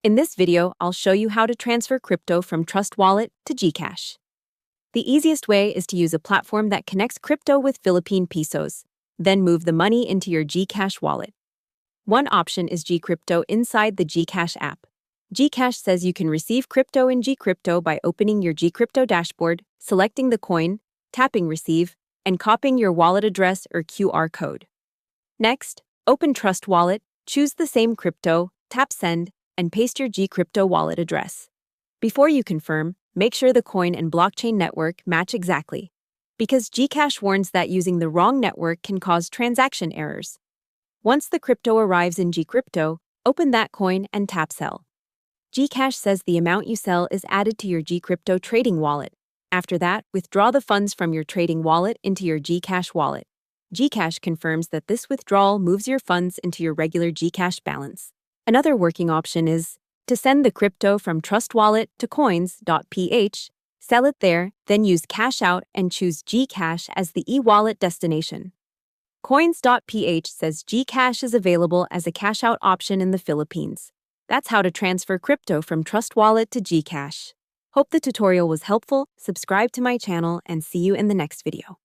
In this video, I'll show you how to transfer crypto from Trust Wallet to GCash. The easiest way is to use a platform that connects crypto with Philippine pesos, then move the money into your GCash wallet. One option is GCrypto inside the GCash app. GCash says you can receive crypto in GCrypto by opening your GCrypto dashboard, selecting the coin, tapping receive, and copying your wallet address or QR code. Next, open Trust Wallet, choose the same crypto, tap send, and paste your GCrypto wallet address. Before you confirm, make sure the coin and blockchain network match exactly, because GCash warns that using the wrong network can cause transaction errors. Once the crypto arrives in GCrypto, open that coin and tap sell. GCash says the amount you sell is added to your GCrypto trading wallet. After that, withdraw the funds from your trading wallet into your GCash wallet. GCash confirms that this withdrawal moves your funds into your regular GCash balance. Another working option is to send the crypto from Trust Wallet to Coins.ph, sell it there, then use Cash Out and choose GCash as the e-wallet destination. Coins.ph says GCash is available as a cash out option in the Philippines. That's how to transfer crypto from Trust Wallet to GCash. Hope the tutorial was helpful, subscribe to my channel, and see you in the next video.